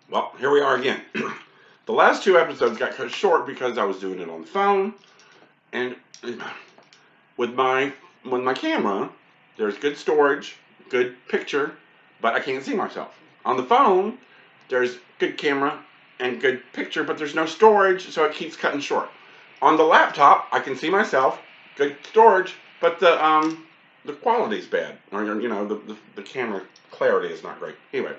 Well, here we are again. The last two episodes got cut short because I was doing it on the phone, and with my camera, there's good storage, good picture, but I can't see myself. On the phone, there's good camera and good picture, but there's no storage, so it keeps cutting short. On the laptop, I can see myself, good storage, but the quality's bad. Or the camera clarity is not great. Anyway,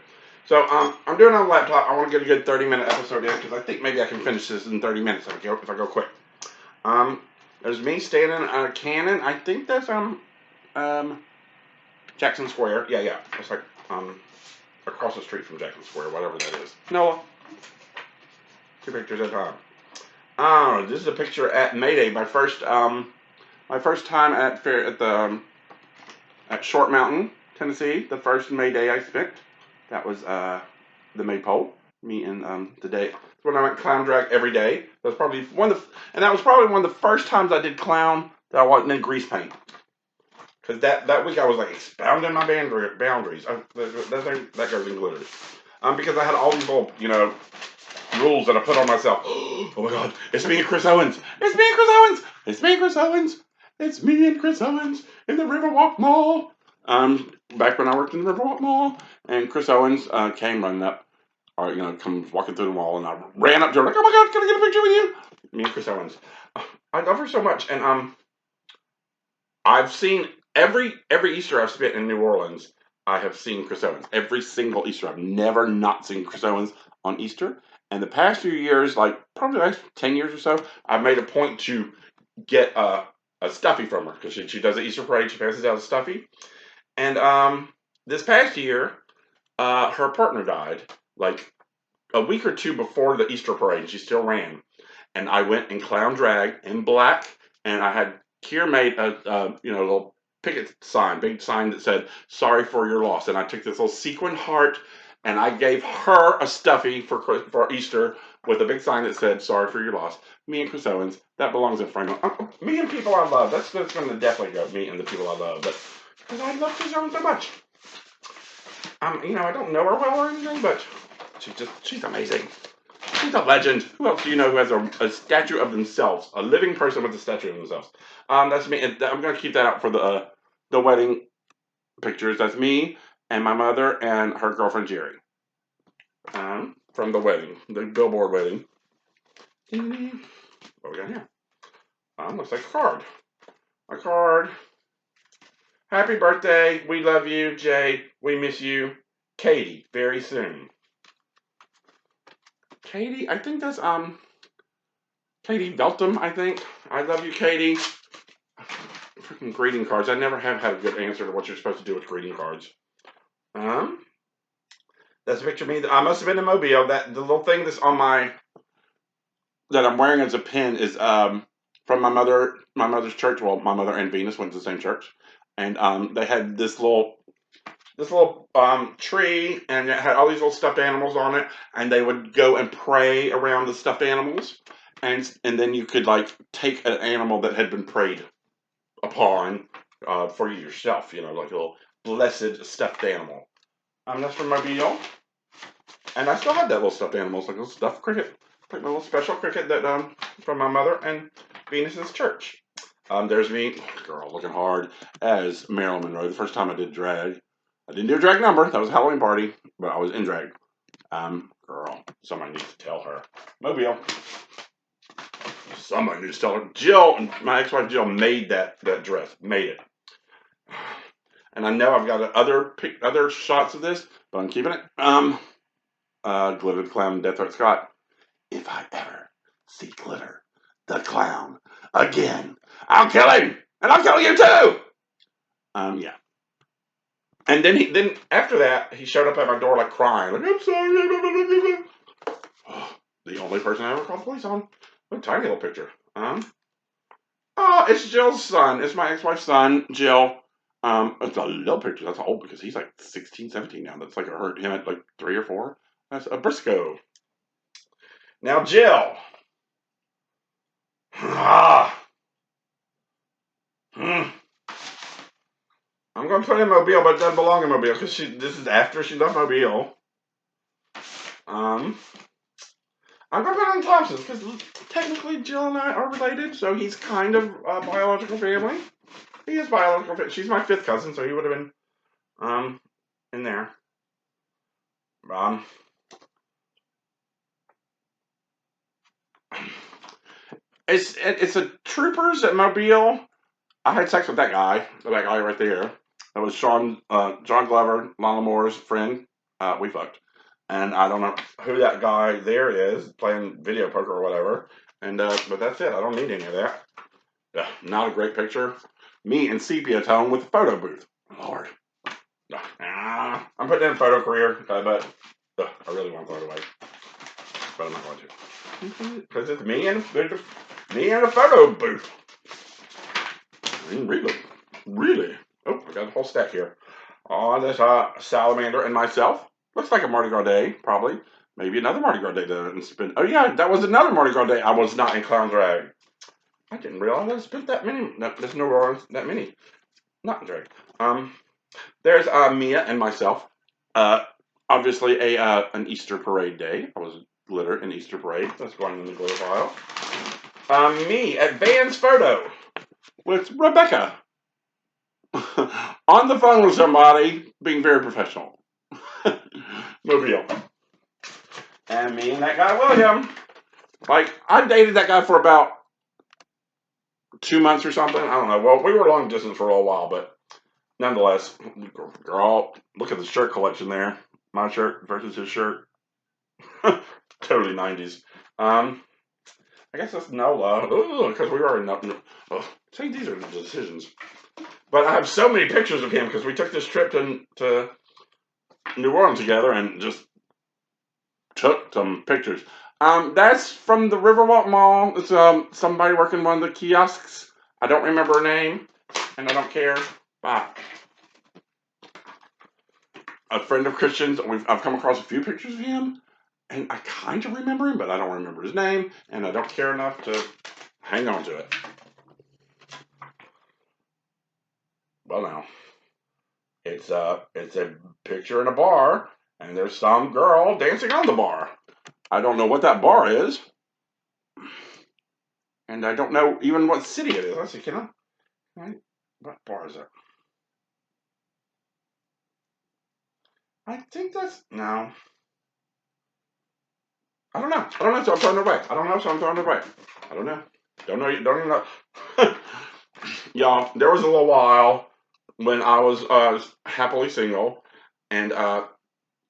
so I'm doing it on the laptop. I want to get a good 30-minute episode in because I think maybe I can finish this in 30 minutes if I go quick. Um, there's me standing on a cannon. I think that's um Jackson Square. Yeah. It's like across the street from Jackson Square, whatever that is. Noah, two pictures at a time. Oh, this is a picture at May Day. My first time at Short Mountain, Tennessee. The first May Day I spent. That was the maypole. Me and the day when I went clown drag every day. That was probably that was probably one of the first times I did clown that I wasn't in grease paint. Because that week I was like expounding my boundaries. That goes included. Because I had all these little rules that I put on myself. Oh my God! It's me and Chris Owens. It's me and Chris Owens. It's me and Chris Owens. It's me and Chris Owens in the Riverwalk Mall. Back when I worked in the Riverwalk Mall, and Chris Owens came running up, or comes walking through the mall, and I ran up to her like, "Oh my God, can I get a picture with you?" Me and Chris Owens. I love her so much, and I've seen every Easter I've spent in New Orleans. I have seen Chris Owens every single Easter. I've never not seen Chris Owens on Easter. And the past few years, like probably the last 10 years or so, I've made a point to get a stuffy from her because she does the Easter parade. She passes out a stuffy. And this past year, her partner died like a week or two before the Easter parade. She still ran. And I went and clown drag in black, and I had Kier made a little picket sign, big sign that said "Sorry for your loss." And I took this little sequin heart, and I gave her a stuffy for Easter with a big sign that said "Sorry for your loss." Me and Chris Owens. That belongs in frame of me and people I love. That's going to definitely go me and the people I love. But because I love Chris Owens so much. I don't know her well or anything, but she's amazing. She's a legend. Who else do you know who has a statue of themselves? A living person with a statue of themselves. That's me. And I'm going to keep that out for the wedding pictures. That's me and my mother and her girlfriend Jerry. From the wedding, the billboard wedding. What we got here? Looks like a card. A card. Happy birthday. We love you, Jay. We miss you. Katie, very soon. Katie, I think that's Katie Belton, I think. I love you, Katie. Freaking greeting cards. I never have had a good answer to what you're supposed to do with greeting cards. That's a picture of me. I must have been in Mobile. The little thing that's on that I'm wearing as a pin is from my mother's church. Well, my mother and Venus went to the same church, and they had this little tree, and it had all these little stuffed animals on it, and they would go and pray around the stuffed animals, and then you could like take an animal that had been prayed upon for yourself, like a little blessed stuffed animal. That's from Mobile, and I still have that little stuffed animal. It's like a little stuffed cricket, like my little special cricket that from my mother and Venus's church. There's me, girl, looking hard as Marilyn Monroe. The first time I did drag. I didn't do a drag number. That was a Halloween party, but I was in drag. Girl, somebody needs to tell her. Mobile. Somebody needs to tell her. Jill, my ex-wife Jill, made that dress. Made it. And I know I've got other shots of this, but I'm keeping it. Glitter the Clown and Death Threat Scott. If I ever see Glitter the Clown again, I'll kill him, and I'll kill you too. Yeah. And then after that, he showed up at my door like crying, like I'm sorry. The only person I ever called the police on. What a tiny little picture. It's Jill's son. It's my ex-wife's son, Jill. It's a little picture. That's old because he's like 16, 17 now. That's like him at like 3 or 4. That's a Briscoe. Now Jill. I'm going to put in Mobile, but it doesn't belong in Mobile because this is after she left Mobile. Um, I'm gonna put on Thompsons because technically Jill and I are related, so he's kind of a biological family. He is biological. She's my fifth cousin, so he would have been in there. Um, it's a Troopers at Mobile. I had sex with that guy right there. That was John Glover, Lana Moore's friend. We fucked, and I don't know who that guy there is playing video poker or whatever. And but that's it. I don't need any of that. Not a great picture. Me in sepia tone with a photo booth. Lord, I'm putting in photo career, but I really want to throw it away, but I'm not going to because it's me and a photo booth. Really. Oh, I got a whole stack here. Oh, there's Salamander and myself. Looks like a Mardi Gras day, probably. Maybe another Mardi Gras day that I didn't spend. Oh yeah, that was another Mardi Gras day. I was not in clown drag. I didn't realize I spent that many. No, there's no that many. Not in drag. There's Mia and myself. Obviously an Easter parade day. I was glitter in Easter parade. That's going in the glitter file. Me at Van's photo with Rebecca. On the phone with somebody, being very professional. Mobile. And me and that guy, William. Like, I dated that guy for about 2 months or something. I don't know. Well, we were long distance for a little while, but nonetheless, girl, look at the shirt collection there. My shirt versus his shirt. Totally 90s. I guess that's NOLA. Because we were in nothing. See, these are the decisions. But I have so many pictures of him because we took this trip to New Orleans together and just took some pictures. That's from the Riverwalk Mall. It's somebody working one of the kiosks. I don't remember her name, and I don't care. But a friend of Christian's. I've come across a few pictures of him, and I kind of remember him, but I don't remember his name, and I don't care enough to hang on to it. Well, now it's a picture in a bar, and there's some girl dancing on the bar. I don't know what that bar is. And I don't know even what city it is. Let's see, can I? What bar is it? I think that's no. I don't know. So I'm throwing it away. I don't know, so I'm throwing it away. I don't know. Don't know. Don't even know. Y'all, there was a little while when I was happily single, and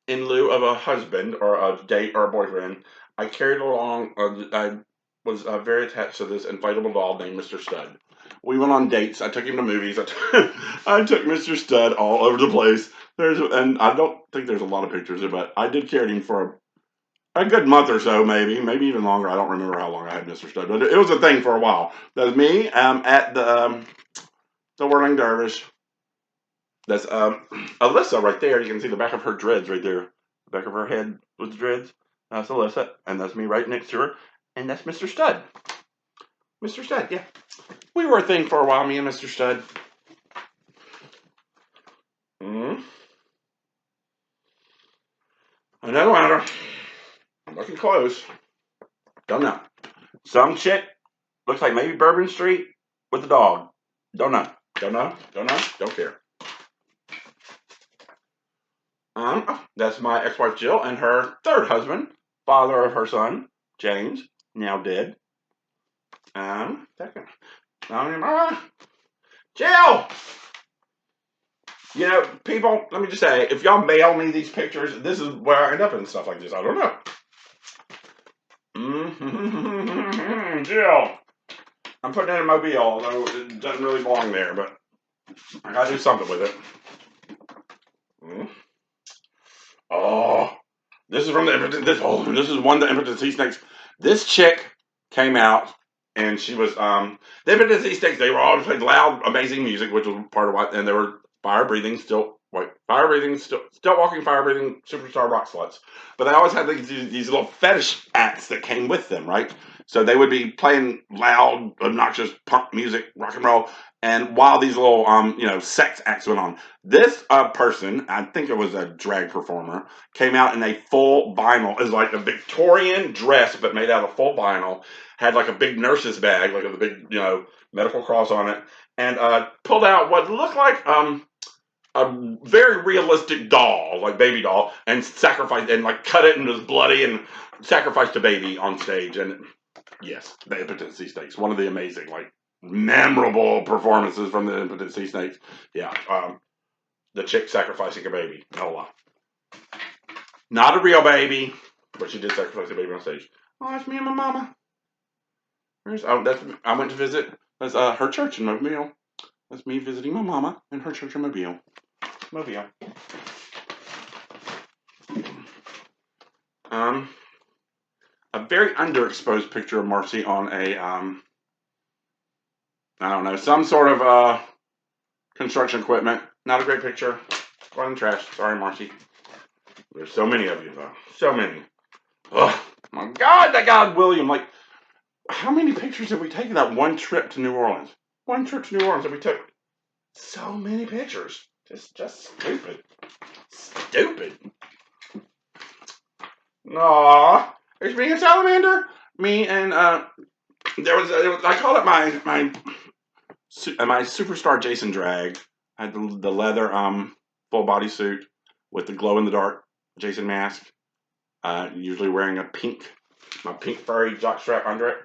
in lieu of a husband or a date or a boyfriend, I carried along. I was very attached to this inflatable doll named Mr. Stud. We went on dates. I took him to movies. I took Mr. Stud all over the place. And I don't think there's a lot of pictures of it, but I did carry him for a good month or so, maybe even longer. I don't remember how long I had Mr. Stud, but it was a thing for a while. That was me at the Whirling Dervish. That's Alyssa right there. You can see the back of her dreads right there. The back of her head with the dreads. That's Alyssa, and that's me right next to her. And that's Mr. Stud. Mr. Stud, yeah. We were a thing for a while, me and Mr. Stud. Another matter. I'm looking close. Don't know. Some chick looks like maybe Bourbon Street with a dog. Don't know. Don't care. That's my ex-wife Jill and her third husband, father of her son, James, now dead. Second. Jill! You know, people, let me just say, if y'all mail me these pictures, this is where I end up in stuff like this. I don't know. Jill. I'm putting it in Mobile, although it doesn't really belong there, but I gotta do something with it. Oh, this is from the this is one of the Impotent Sea Snakes. This chick came out and she was the Impotent Sea Snakes. They were always playing loud, amazing music, which was part of what, and they were fire breathing, still walking, fire breathing superstar rock sluts. But they always had these little fetish acts that came with them, right? So they would be playing loud, obnoxious punk music, rock and roll, and while these little sex acts went on, this person, I think it was a drag performer, came out in a full vinyl. It was like a Victorian dress, but made out of full vinyl. Had like a big nurse's bag, like with a big medical cross on it, and pulled out what looked like a very realistic doll, like baby doll, and sacrificed and like cut it and it was bloody and sacrificed a baby on stage. And yes, the Impotent Sea Snakes, one of the amazing, like memorable performances from the Impotent Sea Snakes. Yeah, the chick sacrificing a baby, no lie, not a real baby, but she did sacrifice a baby on stage. Oh, that's me and my mama. I went to visit. That's her church in Mobile. That's me visiting my mama and her church in Mobile. Mobile. A very underexposed picture of Marcy on a I don't know, some sort of construction equipment. Not a great picture. Go in the trash. Sorry, Marcy. There's so many of you though. So many. Oh my God, that guy William. Like, how many pictures have we taken that one trip to New Orleans? One trip to New Orleans that we took. So many pictures. Just stupid. Stupid. Aw, it's me and Salamander. Me and I call it my superstar Jason drag. I had the leather full body suit with the glow in the dark Jason mask. Usually wearing my pink furry jockstrap under it.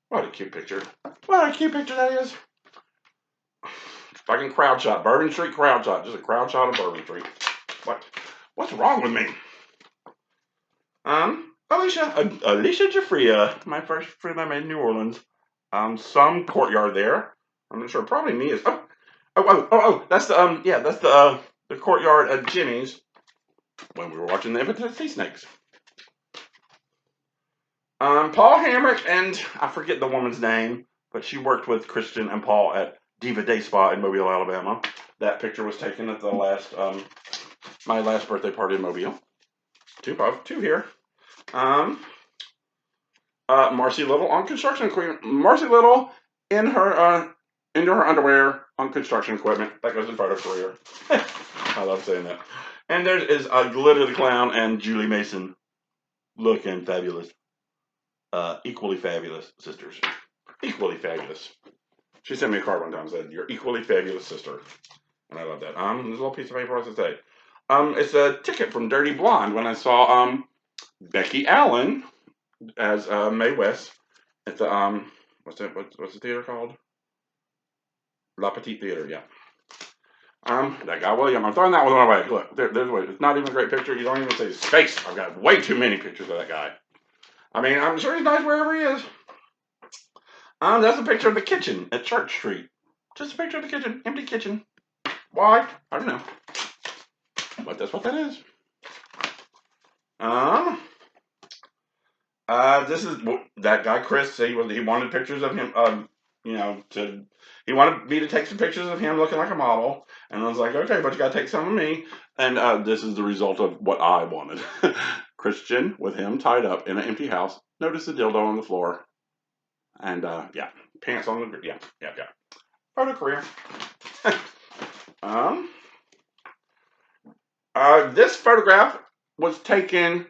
What a cute picture. What a cute picture that is. Fucking crowd shot. Bourbon Street crowd shot. Just a crowd shot of Bourbon Street. What's wrong with me? Alicia Jafria, my first friend I made in New Orleans. Some courtyard there. I'm not sure. Probably me is. That's the courtyard at Jimmy's when we were watching the Impotent Sea Snakes. Paul Hamrick and I forget the woman's name, but she worked with Christian and Paul at Diva Day Spa in Mobile, Alabama. That picture was taken at the my last birthday party in Mobile. Two here. Marcy Little on construction equipment. Marcy Little in her into her underwear on construction equipment. That goes in photo career. I love saying that. And there is Glitter the Clown and Julie Mason looking fabulous. Equally fabulous sisters. Equally fabulous. She sent me a card one time and said, "You're equally fabulous sister." And I love that. There's a little piece of paper, what does it say? It's a ticket from Dirty Blonde when I saw Becky Allen as Mae West at the what's the theater called? La Petite Theater, yeah. That guy William, I'm throwing that one away. Look, there's way. It's not even a great picture. You don't even see his face. I've got way too many pictures of that guy. I mean, I'm sure he's nice wherever he is. That's a picture of the kitchen at Church Street. Just a picture of the kitchen, empty kitchen. Why? I don't know. But that's what that is. This is that guy Chris. He wanted pictures of him. He wanted me to take some pictures of him looking like a model, and I was like, okay, but you gotta take some of me. And this is the result of what I wanted. Christian with him tied up in an empty house. Notice the dildo on the floor, and pants on the yeah. Photo career. This photograph was taken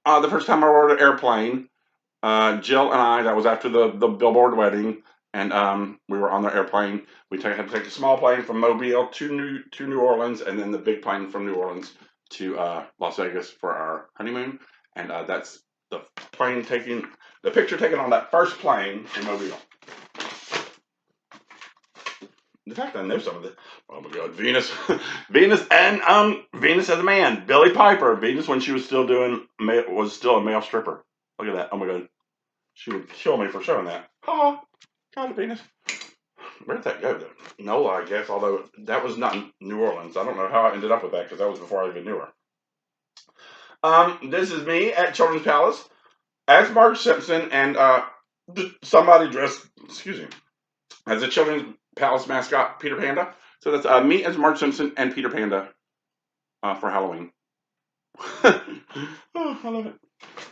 the first time I rode an airplane. Jill and I, that was after the Billboard wedding, and we were on the airplane. We had to take a small plane from Mobile to New Orleans, and then the big plane from New Orleans to Las Vegas for our honeymoon. And that's the picture taken on that first plane in Mobile. In fact, I know some of this. Oh my God, Venus, Venus as a man, Billy Piper, Venus when she was still a male stripper. Look at that. Oh my God, she would kill me for showing that. Ha, God, Venus. Where did that go though? NOLA, I guess. Although that was not New Orleans. I don't know how I ended up with that because that was before I even knew her. This is me at Children's Palace as Marge Simpson and somebody dressed. Excuse me. As a Children's Palace mascot, Peter Panda. So that's me as Marge Simpson and Peter Panda for Halloween. Oh, I love it.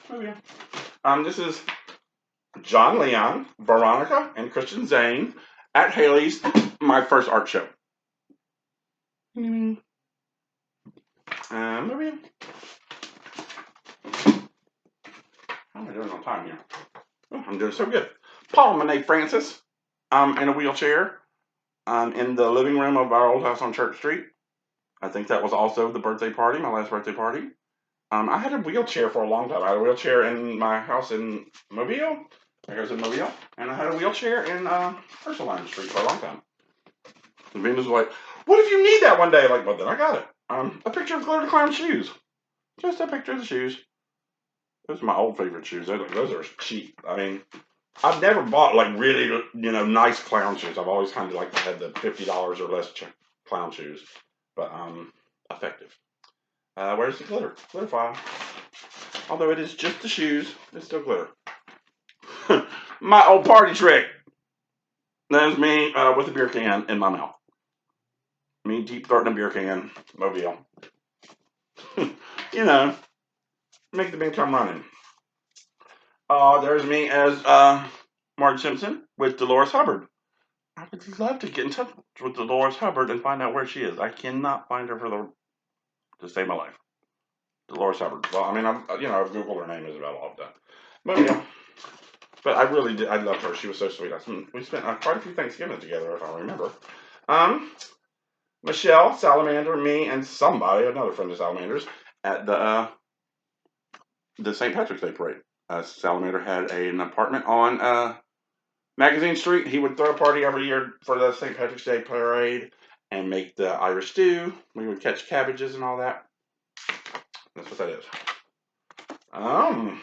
Oh yeah. This is John Leon, Veronica, and Christian Zane at Haley's, my first art show. Maybe. How am I doing on time here? Oh, I'm doing so good. Paul Monet Francis, in a wheelchair, in the living room of our old house on Church Street. I think that was also the birthday party, my last birthday party. I had a wheelchair for a long time. I had a wheelchair in my house in Mobile. I was in Mobile. And I had a wheelchair in Ursuline Street for a long time. And Venus was like, what if you need that one day? Like, well, then I got it. A picture of Glitter Clown shoes. Just a picture of the shoes. Those are my old favorite shoes. Those are cheap. I mean, I've never bought like really, nice clown shoes. I've always kind of like had the $50 or less clown shoes. But, effective. Where's the glitter? Glitter file. Although it is just the shoes, it's still glitter. My old party trick. That is me with a beer can in my mouth. Me deep throating a beer can, Mobile. Make the bin come running. There's me as Marge Simpson with Dolores Hubbard. I would love to get in touch with Dolores Hubbard and find out where she is. I cannot find her to save my life. Dolores Hubbard. Well, I mean, I've Googled her name is about all of that. But yeah. But I really did. I loved her. She was so sweet. We spent quite a few Thanksgivings together, if I remember. Michelle, Salamander, me, and somebody, another friend of Salamander's, at the St. Patrick's Day parade. Salamander had an apartment on Magazine Street. He would throw a party every year for the St. Patrick's Day parade and make the Irish stew. We would catch cabbages and all that. That's what that is. Oh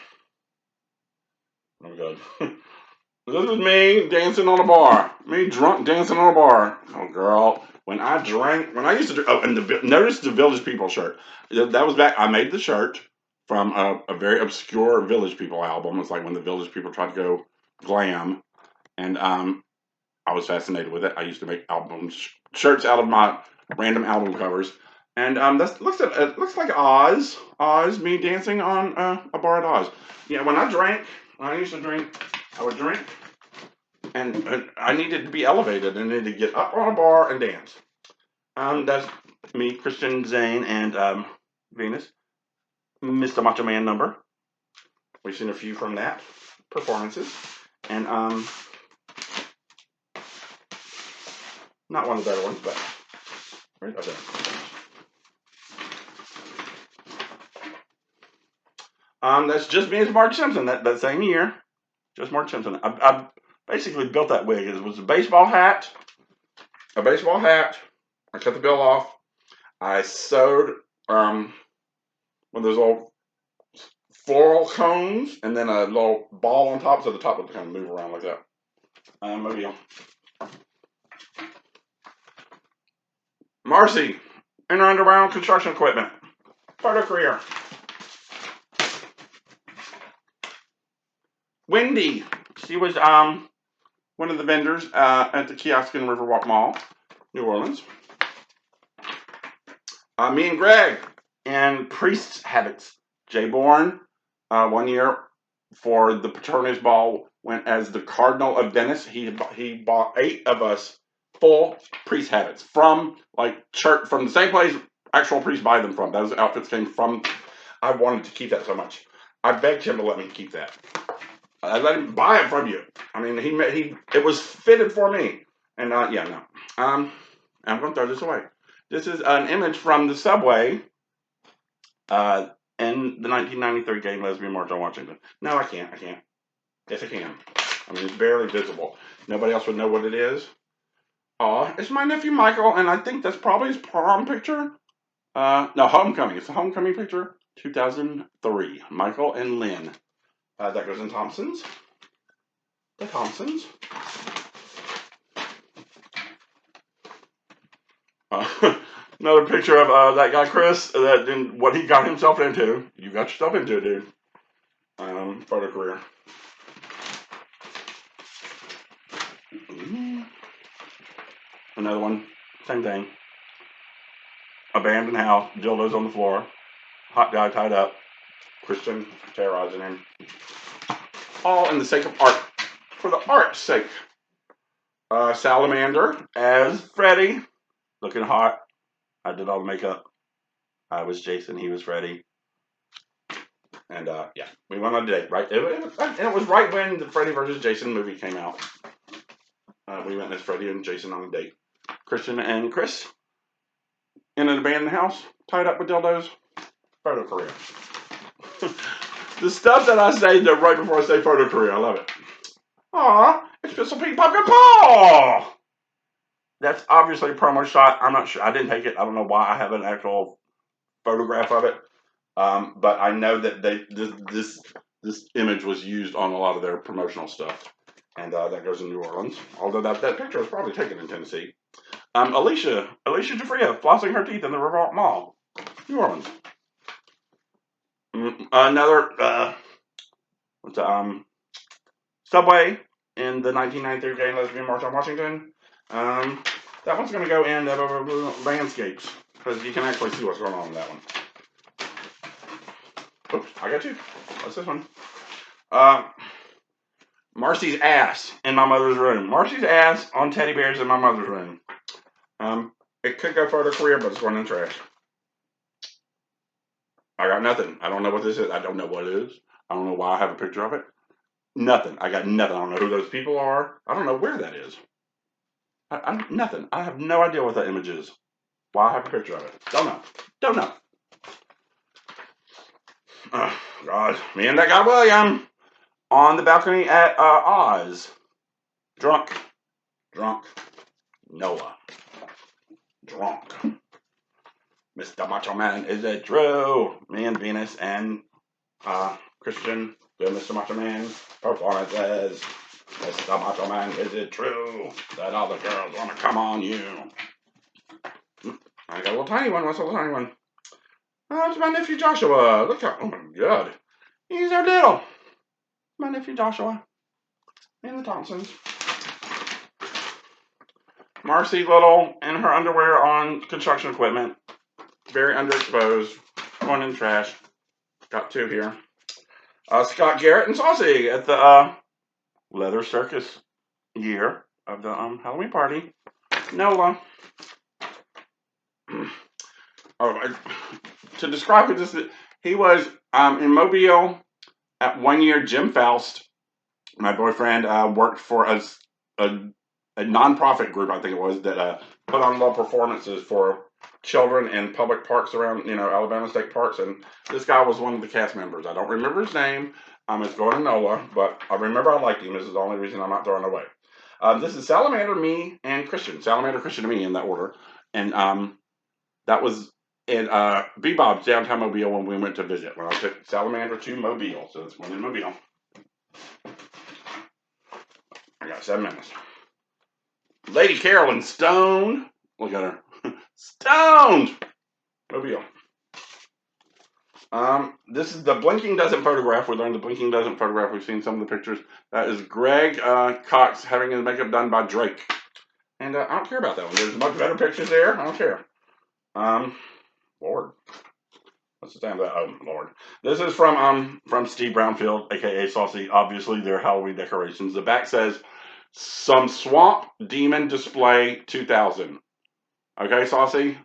my God. This is me dancing on a bar. Me drunk dancing on a bar. Oh, girl. When I used to drink, and notice the Village People shirt. That was back, I made the shirt from a very obscure Village People album. It's like when the Village People tried to go glam. And I was fascinated with it. I used to make shirts out of my random album covers. And it looks like Oz. Oz, me dancing on a bar at Oz. Yeah, when I used to drink, I would drink, and I needed to be elevated. I needed to get up on a bar and dance. That's me, Christian Zane, and Venus. Mr. Macho Man number. We've seen a few from that performances. And not one of the better ones, but right there. That's just me as Marge Simpson that same year. Just Marge Simpson. I basically built that wig. It was a baseball hat. I cut the bill off. I sewed one of those little floral cones, and then a little ball on top, so the top would kind of move around like that. Maybe Marcy, in her underground construction equipment. Photo career. Wendy, she was one of the vendors at the kiosk in Riverwalk Mall, New Orleans. Me and Greg in priest's habits. Jay Bourne, 1 year for the Patronus Ball, went as the Cardinal of Venice. He bought 8 of us full priest habits from church, from the same place actual priests buy them from. Those outfits came from. I wanted to keep that so much. I begged him to let me keep that. I let him buy it from you. I mean, it was fitted for me. And yeah, no. I'm going to throw this away. This is an image from the subway in the 1993 game Lesbian March on Washington. No, I can't. Yes, I can. I mean, it's barely visible. Nobody else would know what it is. It's my nephew Michael, and I think that's probably his prom picture. No, homecoming. It's a homecoming picture. 2003. Michael and Lynn. That goes in Thompson's. The Thompsons. Another picture of that guy Chris. What he got himself into. You got yourself into it, dude. Photo career. Another one. Same thing. Abandoned house. Dildos on the floor. Hot guy tied up. Christian terrorizing him. all in the sake of art. For the art's sake. Salamander as Freddy, looking hot. I did all the makeup. I was Jason, he was Freddy. And yeah, we went on a date, right? It was right when the Freddy vs. Jason movie came out. We went as Freddy and Jason on a date. Christian and Chris in an abandoned house, tied up with dildos. Photo career. The stuff that I say right before I say photo career, I love it. Aw, it's Pistol Pete Pumpkin Paul! That's obviously a promo shot. I'm not sure. I didn't take it. I don't know why I have an actual photograph of it. But I know that this image was used on a lot of their promotional stuff. And that goes in New Orleans. Although that picture was probably taken in Tennessee. Alicia Jafria flossing her teeth in the Revolt Mall, New Orleans. Another Subway in the 1993 Gay and Lesbian March on Washington. That one's going to go in landscapes because you can actually see what's going on in that one. Oops, I got two. What's this one? Marcy's ass in my mother's room. Marcy's ass on teddy bears in my mother's room. It could go photo career, but it's going in trash. I got nothing. I don't know what this is. I don't know what it is. I don't know why I have a picture of it. Nothing. I got nothing. I don't know who those people are. I don't know where that is. Nothing. I have no idea what that image is. Why I have a picture of it. Don't know. Don't know. Oh, God. Me and that guy William on the balcony at Oz. Drunk. Noah. Drunk. Mr. Macho Man, is it true? Me and Venus and Christian do Mr. Macho Man performances. Mr. Macho Man, is it true that all the girls want to come on you? I got a little tiny one. What's a little tiny one? Oh, it's my nephew Joshua. Look how, oh my God. He's so little. My nephew Joshua. And the Thompsons. Marcy Little in her underwear on construction equipment. Very underexposed. Going in trash. Got two here. Scott Garrett and Saucy at the Leather Circus year of the Halloween party. Nola. To describe who this is, he was in Mobile at 1 year. Jim Faust, my boyfriend, worked for a nonprofit group, I think it was, that put on little performances for children in public parks around, Alabama State Parks, and this guy was one of the cast members. I don't remember his name. It's going to Nola, but I remember I liked him. This is the only reason I'm not throwing it away. This is Salamander, me, and Christian. Salamander, Christian, and me in that order. And that was in Bebop's downtown Mobile when we went to visit. When I took Salamander to Mobile. So it's one in Mobile. I got 7 minutes. Lady Carolyn Stone. Look at her. Stoned! Mobile. This is the Blinking Doesn't photograph. We learned the Blinking Doesn't photograph. We've seen some of the pictures. That is Greg Cox having his makeup done by Drake. And I don't care about that one. There's much better pictures there. I don't care. Lord. What's the name of that? Oh, Lord. This is from Steve Brownfield, a.k.a. Saucy. Obviously, their Halloween decorations. The back says, Some Swamp Demon Display 2000. Okay, Saucy?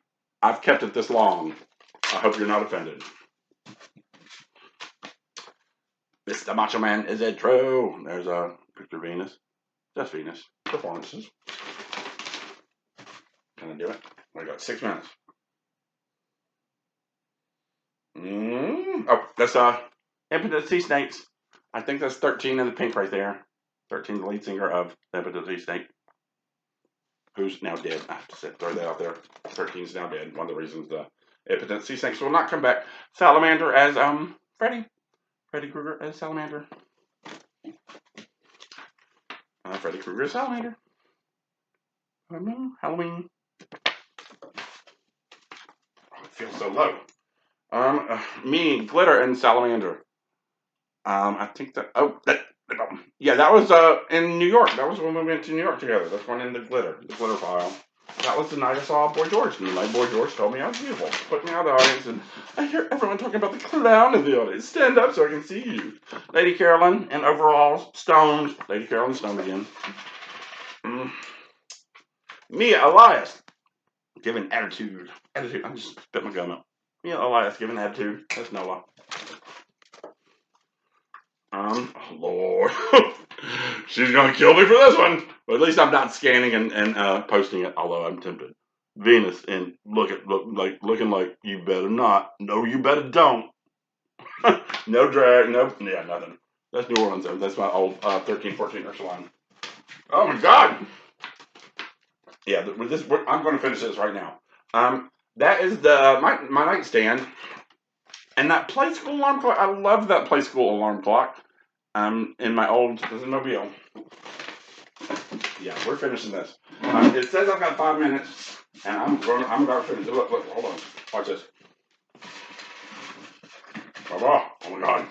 I've kept it this long. I hope you're not offended. Mr. Macho Man, is it true? There's a picture of Venus. Just Venus. Performances. Can I do it? I got 6 minutes. Oh, that's Impotent Sea Snakes. I think that's 13 in the pink right there. 13, the lead singer of Impotent Sea Snake, who's now dead. I have to throw that out there. 13 is now dead. One of the reasons the Impotent Sea Snakes will not come back. Salamander as Freddy Krueger as Salamander. Freddy Krueger as Salamander. Halloween. Oh, it feels so low. Me, Glitter, and Salamander. I think that. Yeah, that was in New York. That was when we went to New York together. That's one in the glitter file. That was the night I saw Boy George, and the night Boy George told me I was beautiful. Put me out of the audience, and I hear everyone talking about the clown in the audience. Stand up so I can see you. Lady Carolyn in overalls, stoned. Lady Carolyn stoned again. Mia Elias giving attitude. Attitude. I just spit my gum out. Mia Elias giving attitude. That's Noah. Oh Lord. She's gonna kill me for this one. But at least I'm not scanning and posting it, although I'm tempted. Venus and looking like you better not. No, you better don't. No drag, nothing. That's New Orleans though. That's my old 13-14 Ursuline. Oh my God. Yeah, with this, I'm going to finish this right now. That is my nightstand, and that play school alarm clock. I love that play school alarm clock. In my old mobile. Yeah, we're finishing this. It says I've got 5 minutes, and I'm about to finish it. Look, hold on. Watch this. Oh my God.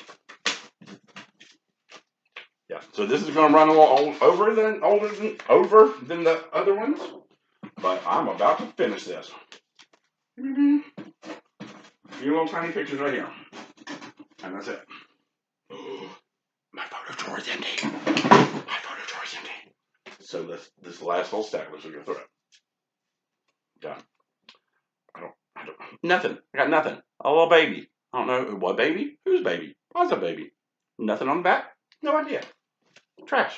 Yeah, so this is going to run a little older than the other ones, but I'm about to finish this. A few little tiny pictures right here, and that's it. My photo drawer is empty. My photo drawer is empty. So this last little stack, let's go through it. Yeah. I don't, nothing. I got nothing. A little baby. I don't know what baby? Whose baby? Why's a baby? Nothing on the back? No idea. Trash.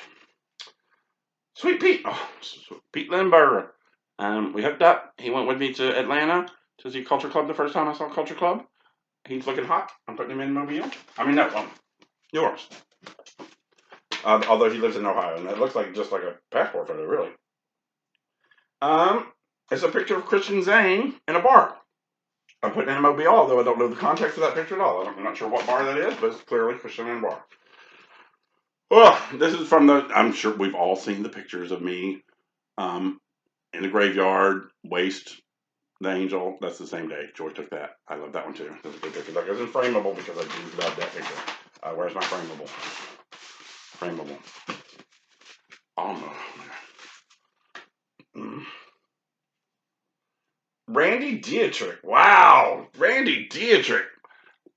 Sweet Pete. Oh, Pete Lindbergh. We hooked up. He went with me to Atlanta to see Culture Club the first time I saw Culture Club. He's looking hot. I'm putting him in Mobile. I mean, no, yours. Although he lives in Ohio, and it looks like just like a passport photo, really. It's a picture of Christian Zane in a bar. I'm putting in Mobile, although I don't know the context of that picture at all. I'm not sure what bar that is, but it's clearly Christian in a bar. Oh, this is from I'm sure we've all seen the pictures of me in the graveyard, waste the angel. That's the same day. Joy took that. I love that one too. That's a good picture. That isn't frameable because I do love that picture. Where's my frameable? Frameable. Oh no. Randy Dietrich. Wow. Randy Dietrich.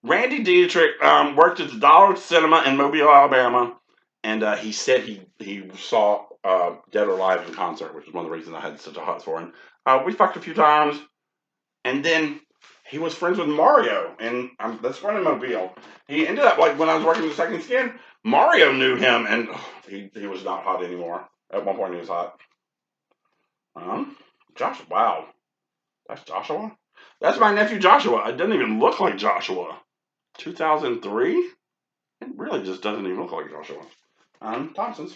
Randy Dietrich worked at the Dollar Cinema in Mobile, Alabama, and he said he saw Dead or Alive in concert, which is one of the reasons I had such a hot for him. We fucked a few times, and then he was friends with Mario, and that's one in Mobile. He ended up, like, when I was working the Second Skin, Mario knew him, and he was not hot anymore. At one point he was hot. Josh, wow. That's Joshua? That's my nephew Joshua. It doesn't even look like Joshua. 2003? It really just doesn't even look like Joshua. Thompson's.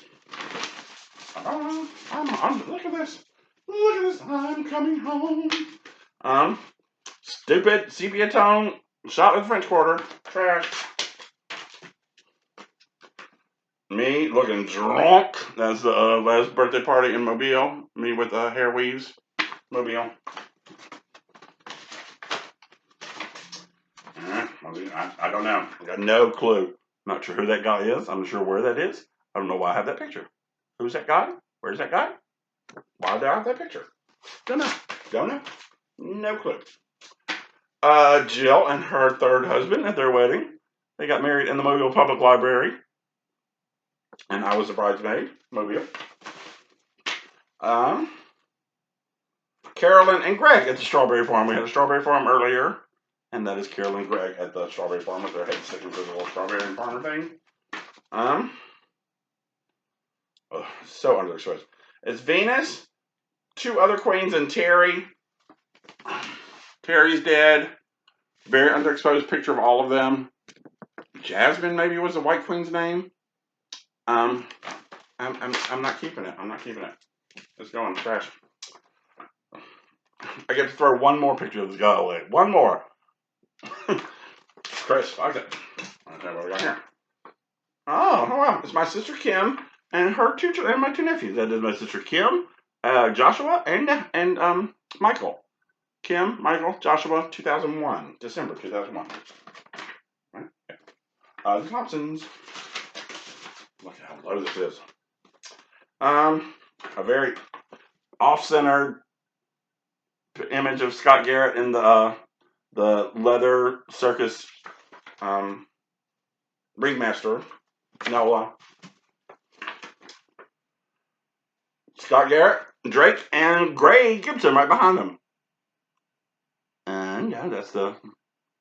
Look at this. Look at this. I'm coming home. Stupid sepia tone. Shot with French Quarter. Trash. Me looking drunk. That's the last birthday party in Mobile. Me with hair weaves. Mobile. I don't know. I got no clue. Not sure who that guy is. I'm not sure where that is. I don't know why I have that picture. Who's that guy? Where's that guy? Why do I have that picture? Don't know. Don't know. No clue. Jill and her third husband at their wedding. They got married in the Mobile Public Library. And I was the bridesmaid. Mobile. Carolyn and Greg at the Strawberry Farm. We had a Strawberry Farm earlier. And that is Carolyn and Greg at the Strawberry Farm with their head sticking through the little strawberry farmer thing. So underexposed. It's Venus, two other queens, and Terry. Terry's dead. Very underexposed picture of all of them. Jasmine maybe was the white queen's name. I'm not keeping it. I'm not keeping it. It's going trash. I get to throw one more picture of this guy away. One more. Chris, fuck it. Okay, what we got here? Oh wow! It's my sister Kim and her and my two nephews. That is my sister Kim, Joshua, and Michael. Kim, Michael, Joshua, 2001, December 2001. Right? Yeah. The Thompsons. Look at how low this is. A very off-centered, image of Scott Garrett in the leather circus ringmaster. No, Scott Garrett, Drake, and Gray Gibson right behind them. And yeah, that's the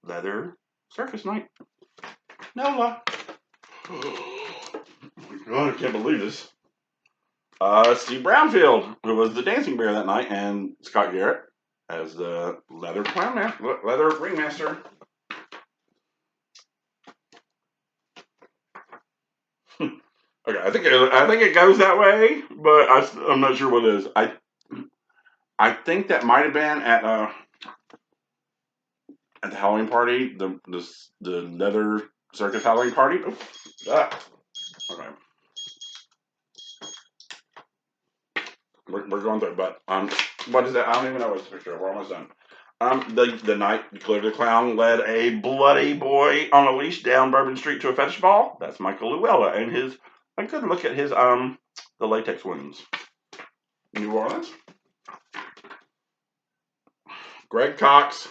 leather circus night. No, oh my God, I can't believe this. Steve Brownfield, who was the dancing bear that night, and Scott Garrett as the leather ringmaster. Okay, I think it goes that way, but I'm not sure what it is. I think that might have been at the Halloween party, the leather circus Halloween party. Oh, okay. We're going through it, but what is that? I don't even know what's the picture of. We're almost done. The night Glitter the Clown led a bloody boy on a leash down Bourbon Street to a fetish ball. That's Michael Llewellyn and his. I could look at his the latex wounds. New Orleans. Greg Cox.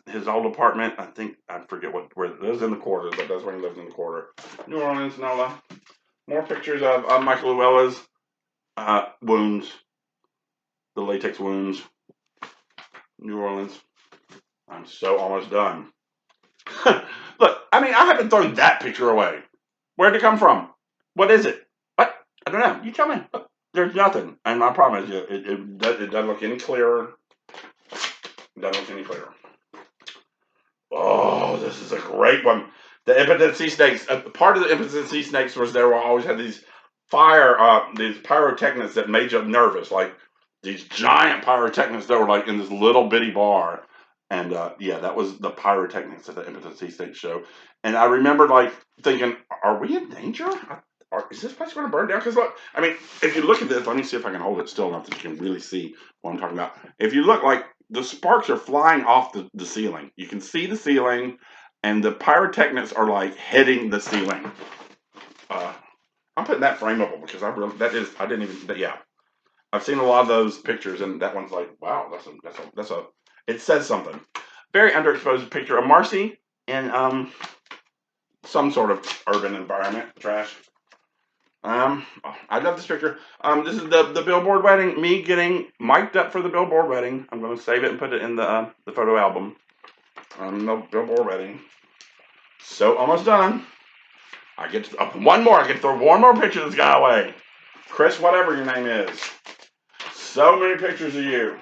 His old apartment. I think I forget where it lives in the quarter, but that's where he lives in the quarter. New Orleans, NOLA. More pictures of Michael Llewellyn's wounds. The latex wounds. New Orleans. I'm so almost done. Look, I mean, I haven't thrown that picture away. Where'd it come from? What is it? What? I don't know. You tell me. Look, there's nothing. And I promise you, it doesn't look any clearer. It doesn't look any clearer. Oh, this is a great one. The impotent sea snakes. Part of the impotent sea snakes was there always had these these pyrotechnics that made you nervous. Like these giant pyrotechnics that were like in this little bitty bar. And yeah, that was the pyrotechnics at the Impotent Sea Snake show. And I remember like thinking, are we in danger? Is this place going to burn down? Because look, I mean, if you look at this, let me see if I can hold it still enough that you can really see what I'm talking about. If you look, like the sparks are flying off the ceiling. You can see the ceiling, and the pyrotechnics are like hitting the ceiling. I'm putting that frameable because I didn't even, yeah. I've seen a lot of those pictures, and that one's like, wow, that's a it says something. Very underexposed picture of Marcy in some sort of urban environment. Trash. I love this picture. This is the billboard wedding. Me getting mic'd up for the billboard wedding. I'm going to save it and put it in the photo album. No billboard wedding. So almost done. I get to, one more. I get to throw one more picture of this guy away. Chris, whatever your name is. So many pictures of you.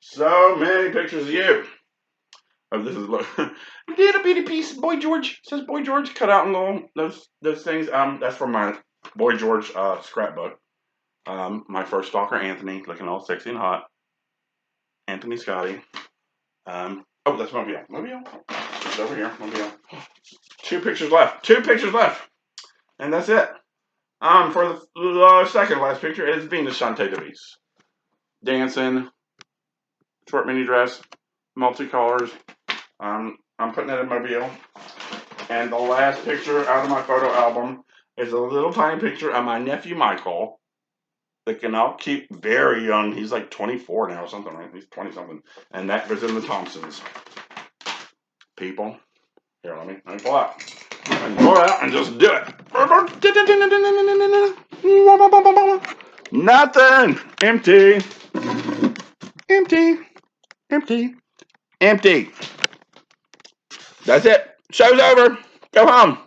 So many pictures of you. Oh, this is look. Little bitty piece, Boy George. It says Boy George cut out in little those things. That's from my Boy George scrapbook. My first stalker, Anthony, looking all sexy and hot. Anthony Scotty. Oh, that's Mobile. Mobile. It's over here. Mobile. Two pictures left. And that's it. For the second last picture is Venus Shantae Devis. Dancing. Short mini dress. Multicolors. I'm putting it in Mobile. And the last picture out of my photo album is a little tiny picture of my nephew Michael. That can all keep very young. He's like 24 now or something, right? He's 20 something. And that was in the Tombstones. People. Here, let me pull out. And pull it out and just do it. Nothing. Empty. Empty. Empty. Empty. That's it. Show's over. Go home.